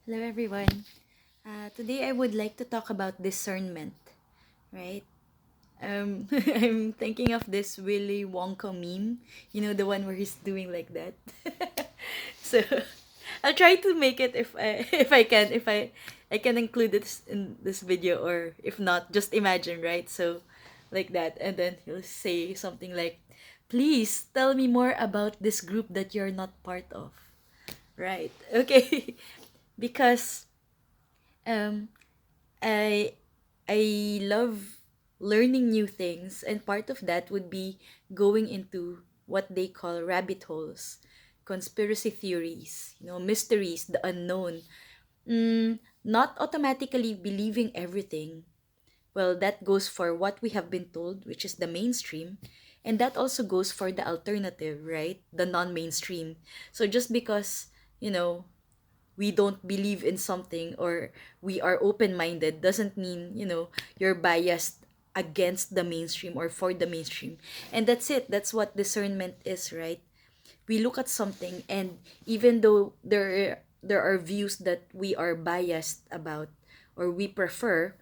Hello, everyone. Today, I would like to talk about discernment, right? I'm thinking of this Willy Wonka meme, the one where he's doing like that. So, I'll try to make it if I if I can include this in this video, or if not, just imagine, right? So, like that, and then he'll say something like, "Please tell me more about this group that you're not part of." Right? Okay, because um I I love learning new things, and part of that would be going into what they call rabbit holes, conspiracy theories, mysteries, the unknown. Not automatically believing everything. Well, that goes for what we have been told, which is the mainstream, and that also goes for the alternative, right? The non-mainstream. So just because, you know, we don't believe in something, or we are open-minded, doesn't mean you're biased against the mainstream or for the mainstream. And that's it. That's what discernment is, right? We look at something, and even though there are views that we are biased about or we prefer,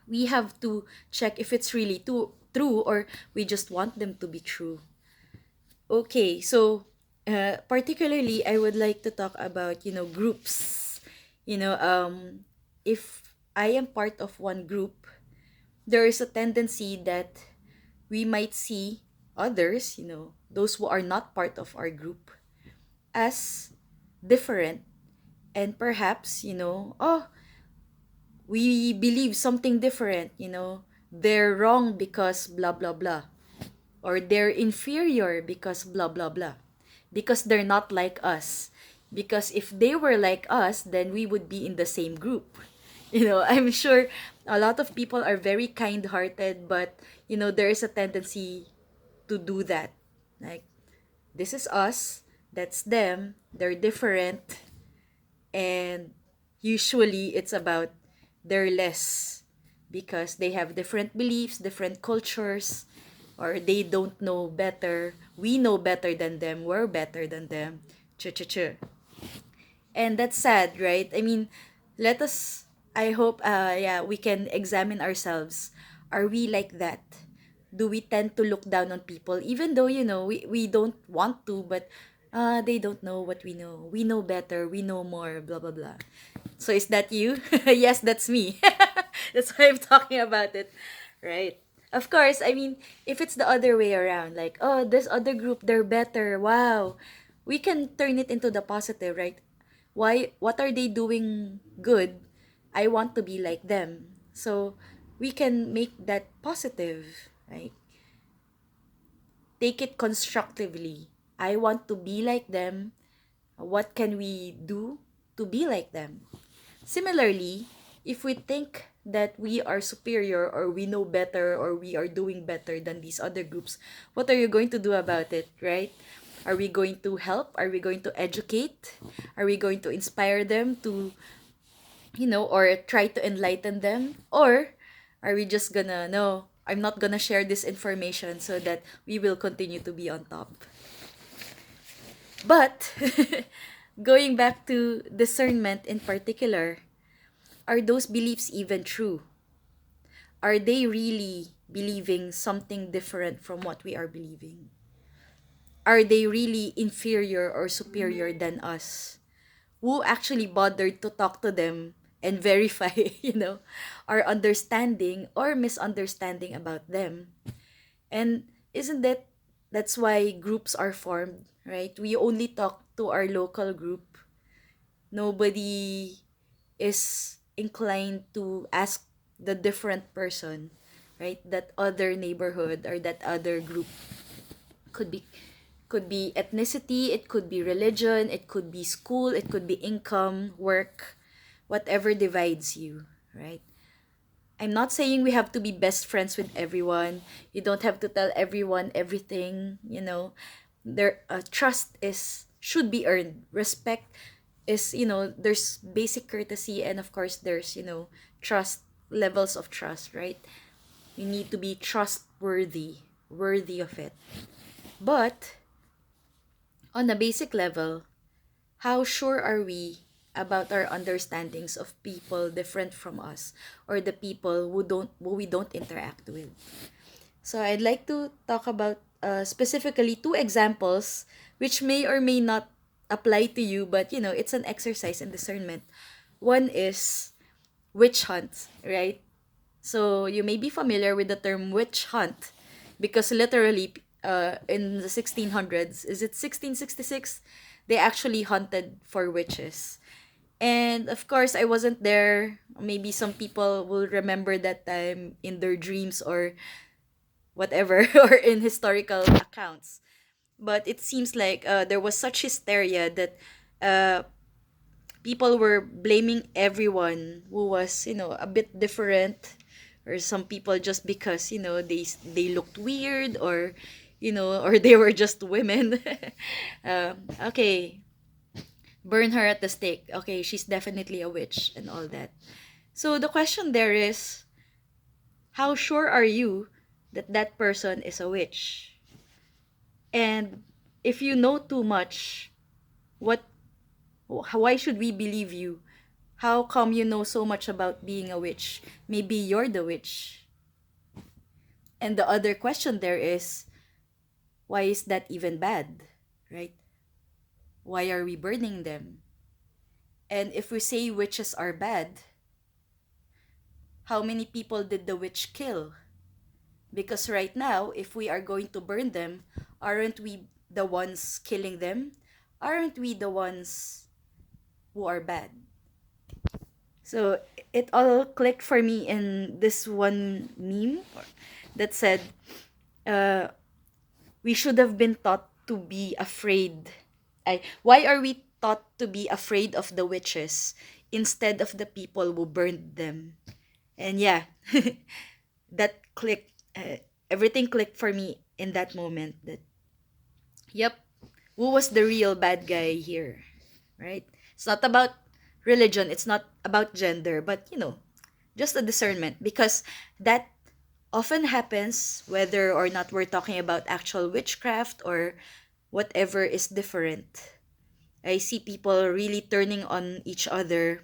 we have to check if it's really true, or we just want them to be true. Okay, so particularly, I would like to talk about, groups. If I am part of one group, there is a tendency that we might see others, those who are not part of our group, as different, and perhaps, oh, we believe something different, they're wrong because blah, blah, blah, or they're inferior because blah blah blah, because they're not like us, because if they were like us, then we would be in the same group. I'm sure a lot of people are very kind-hearted, but there is a tendency to do that, like, this is us, that's them, they're different, and usually it's about they're less because they have different beliefs, different cultures, or they don't know better. We know better than them. We're better than them. Ch ch ch. And that's sad, right? I mean, let us. I hope, yeah, we can examine ourselves. Are we like that? Do we tend to look down on people, even though we don't want to, but they don't know what we know. We know better. We know more. Blah blah blah. So is that you? Yes, that's me. That's why I'm talking about it, right? Of course, I mean, if it's the other way around, like, oh, this other group, they're better. Wow. We can turn it into the positive, right? What are they doing good? I want to be like them. So we can make that positive, right? Take it constructively. I want to be like them. What can we do to be like them? Similarly, if we think that we are superior, or we know better, or we are doing better than these other groups, what are you going to do about it, right? Are we going to help? Are we going to educate? Are we going to inspire them to, or try to enlighten them? Or are we just gonna, no, I'm not gonna share this information so that we will continue to be on top? But going back to discernment in particular, are those beliefs even true? Are they really believing something different from what we are believing? Are they really inferior or superior than us? Who actually bothered to talk to them and verify, our understanding or misunderstanding about them? And isn't that's why groups are formed, right? We only talk to our local group. Nobody is inclined to ask the different person, right? That other neighborhood or that other group. Could be could be ethnicity, it could be religion, it could be school, it could be income, work, whatever divides you, right? I'm not saying we have to be best friends with everyone. You don't have to tell everyone everything, There trust is should be earned. Respect is, there's basic courtesy, and of course there's, trust, levels of trust, right? You need to be trustworthy, worthy of it. But on a basic level, how sure are we about our understandings of people different from us, or the people who we don't interact with. So I'd like to talk about specifically two examples which may or may not apply to you, but it's an exercise in discernment. One is witch hunt, right? So you may be familiar with the term witch hunt because literally in the 1600s, is it 1666? They actually hunted for witches. And of course, I wasn't there. Maybe some people will remember that time in their dreams or whatever, or in historical accounts. But it seems like there was such hysteria that uh, people were blaming everyone who was, a bit different, or some people just because, they looked weird, or, or they were just women. Okay, burn her at the stake. Okay, she's definitely a witch and all that. So the question there is, how sure are you that that person is a witch? And if you know too much, what why should we believe you? How come you know so much about being a witch? Maybe you're the witch. And the other question there is, why is that even bad? Right? Why are we burning them? And if we say witches are bad, how many people did the witch kill? Because right now, if we are going to burn them, aren't we the ones killing them? Aren't we the ones who are bad? So it all clicked for me in this one meme that said, uh, we should have been taught to be afraid. Why are we taught to be afraid of the witches instead of the people who burned them? And yeah, that clicked. Everything clicked for me in that moment. That, yep, who was the real bad guy here, right? It's not about religion. It's not about gender, but just a discernment, because that often happens whether or not we're talking about actual witchcraft or whatever is different. I see people really turning on each other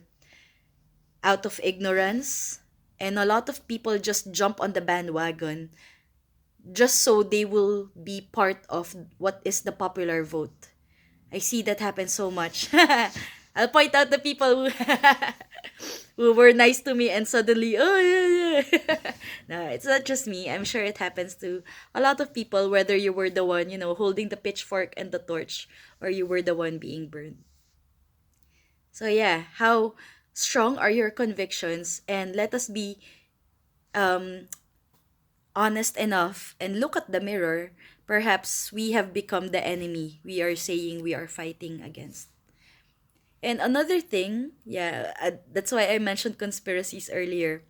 out of ignorance, and a lot of people just jump on the bandwagon just so they will be part of what is the popular vote. I see that happen so much. I'll point out the people who who were nice to me and suddenly, oh yeah, yeah. No, it's not just me. I'm sure it happens to a lot of people, whether you were the one, holding the pitchfork and the torch, or you were the one being burned. So yeah, how strong are your convictions? And let us be um honest enough and look at the mirror. Perhaps we have become the enemy we are saying we are fighting against. And another thing, yeah, that's why I mentioned conspiracies earlier.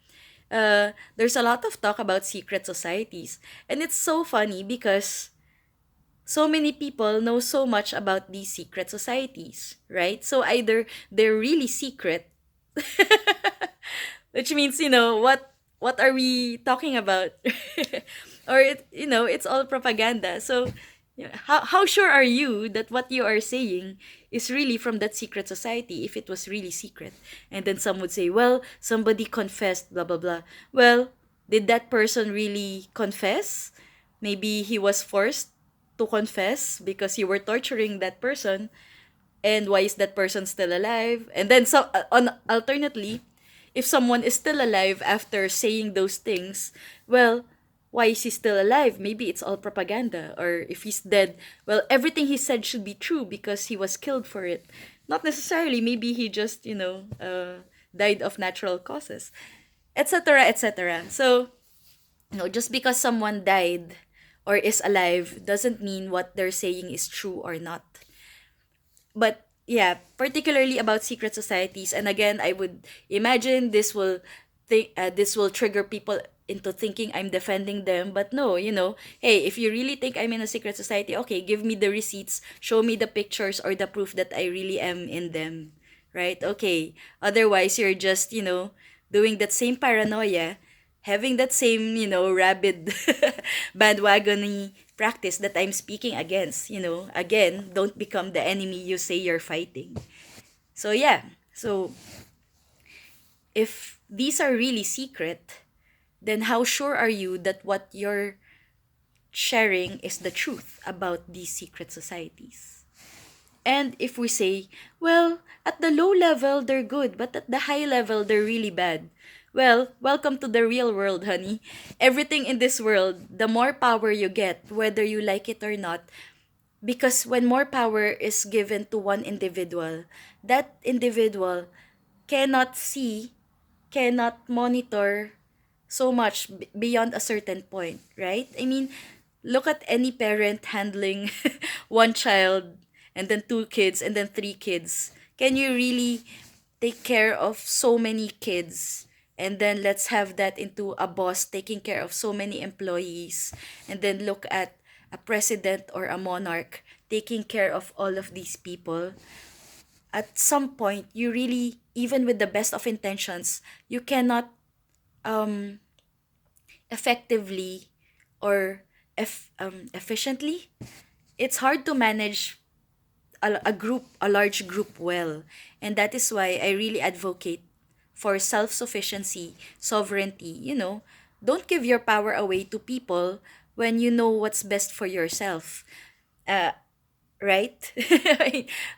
There's a lot of talk about secret societies. And it's so funny because so many people know so much about these secret societies, right? So either they're really secret, which means, what are we talking about? Or it's all propaganda. So how sure are you that what you are saying is really from that secret society, if it was really secret? And then some would say, well, somebody confessed, blah blah blah. Well, did that person really confess? Maybe he was forced to confess because you were torturing that person. And why is that person still alive? And then alternately, if someone is still alive after saying those things, well, why is he still alive? Maybe it's all propaganda. Or if he's dead, well, everything he said should be true because he was killed for it. Not necessarily. Maybe he just, died of natural causes, etc., etc. So, just because someone died or is alive doesn't mean what they're saying is true or not. But yeah, particularly about secret societies, and again, I would imagine this will trigger people into thinking I'm defending them. But no, hey, if you really think I'm in a secret society, okay, give me the receipts, show me the pictures or the proof that I really am in them, right? Okay, otherwise you're just, doing that same paranoia, having that same, rabid bandwagon practice that I'm speaking against. Again, don't become the enemy you say you're fighting. So yeah, So if these are really secret, then how sure are you that what you're sharing is the truth about these secret societies? And if we say, well, at the low level, they're good, but at the high level, they're really bad. Well, welcome to the real world, honey. Everything in this world, the more power you get, whether you like it or not, because when more power is given to one individual, that individual cannot see, cannot monitor so much beyond a certain point, right? I mean, look at any parent handling one child and then two kids and then three kids. Can you really take care of so many kids? And then let's have that into a boss taking care of so many employees. And then look at a president or a monarch taking care of all of these people. At some point, you really, even with the best of intentions, you cannot um, effectively or efficiently. It's hard to manage a large group well. And that is why I really advocate for self-sufficiency, sovereignty. Don't give your power away to people when you know what's best for yourself. Uh, right?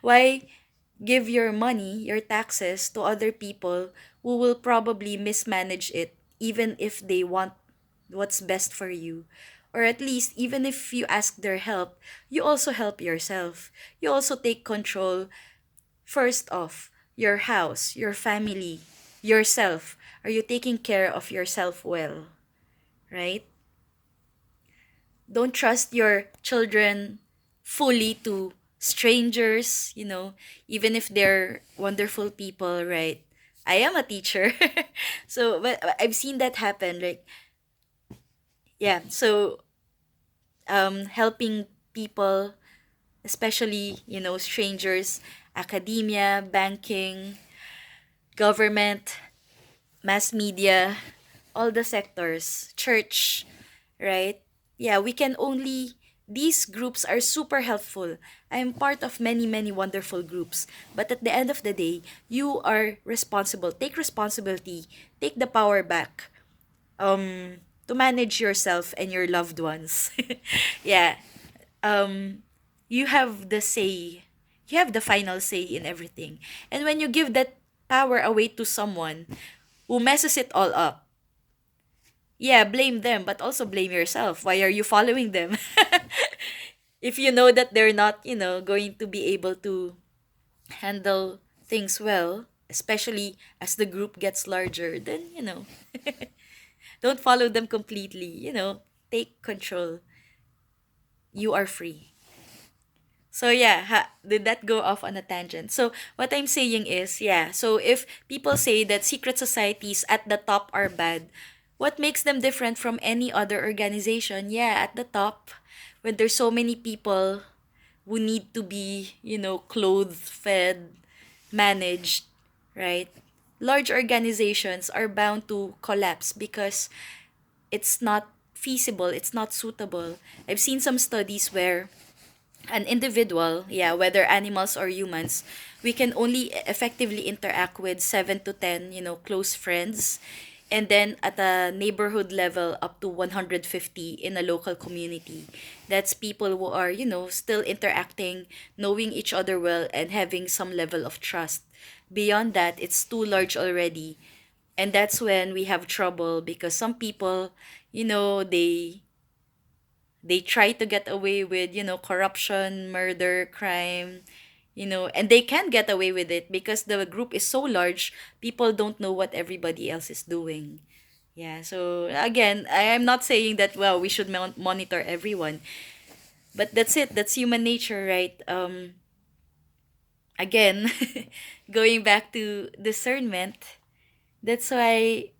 Why give your money, your taxes to other people who will probably mismanage it even if they want what's best for you? Or at least, even if you ask their help, you also help yourself. You also take control, first off, your house, your family, yourself. Are you taking care of yourself well? Right? Don't trust your children fully to strangers, even if they're wonderful people, right? I am a teacher. So, but I've seen that happen. Like, yeah. So, helping people, especially, strangers, academia, banking, government, mass media, all the sectors, church, right? Yeah, we can only, these groups are super helpful. I am part of many, many wonderful groups. But at the end of the day, you are responsible. Take responsibility. Take the power back to manage yourself and your loved ones. Yeah. Um, you have the say. You have the final say in everything. And when you give that power away to someone who messes it all up, yeah, blame them, but also blame yourself. Why are you following them? If you know that they're not, going to be able to handle things well, especially as the group gets larger, then, don't follow them completely, take control. You are free. So yeah, did that go off on a tangent? So what I'm saying is, yeah, so if people say that secret societies at the top are bad, what makes them different from any other organization? Yeah, at the top, when there's so many people who need to be, clothed, fed, managed, right? Large organizations are bound to collapse because it's not feasible, it's not suitable. I've seen some studies where an individual, yeah, whether animals or humans, we can only effectively interact with 7 to 10, close friends. And then at a neighborhood level, up to 150 in a local community. That's people who are, still interacting, knowing each other well, and having some level of trust. Beyond that, it's too large already. And that's when we have trouble because some people, they try to get away with, corruption, murder, crime, and they can get away with it because the group is so large, people don't know what everybody else is doing. Yeah, so again, I am not saying that, well, we should monitor everyone, but that's it. That's human nature, right? Again, going back to discernment, that's why,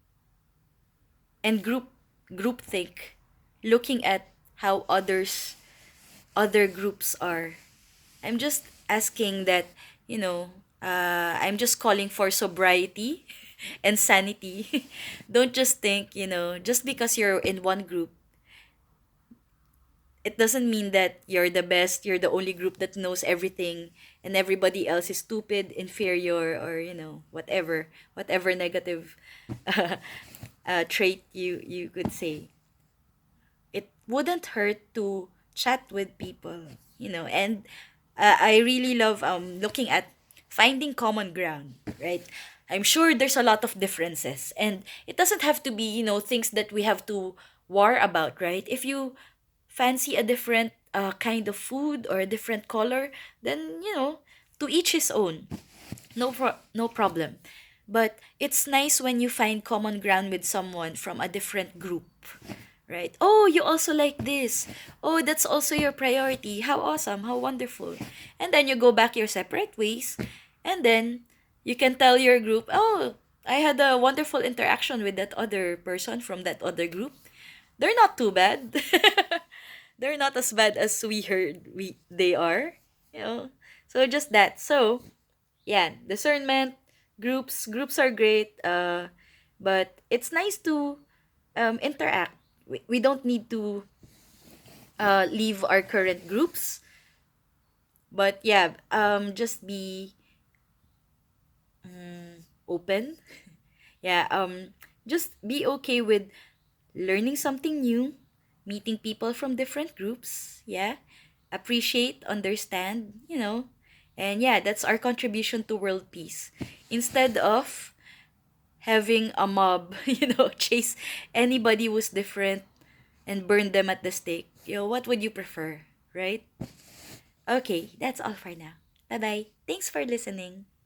and groupthink, looking at how other groups are. I'm just asking that, I'm just calling for sobriety and sanity. Don't just think, just because you're in one group, it doesn't mean that you're the best, you're the only group that knows everything and everybody else is stupid, inferior, or whatever negative trait you could say. It wouldn't hurt to chat with people, and I really love looking at finding common ground, right? I'm sure there's a lot of differences, and it doesn't have to be, things that we have to war about, right? If you fancy a different kind of food or a different color, then, to each his own. No problem. But it's nice when you find common ground with someone from a different group, right? Oh, you also like this. Oh, that's also your priority. How awesome, how wonderful. And then you go back your separate ways, and then you can tell your group, "Oh, I had a wonderful interaction with that other person from that other group. They're not too bad." They're not as bad as we heard they are, you know. So just that. So, yeah, discernment, groups are great, but it's nice to interact. We don't need to leave our current groups, but yeah, just be open. Yeah, just be okay with learning something new, meeting people from different groups. Yeah, appreciate, understand, and yeah, that's our contribution to world peace. Instead of having a mob, chase anybody who's different and burn them at the stake. What would you prefer, right? Okay, that's all for now. Bye bye. Thanks for listening.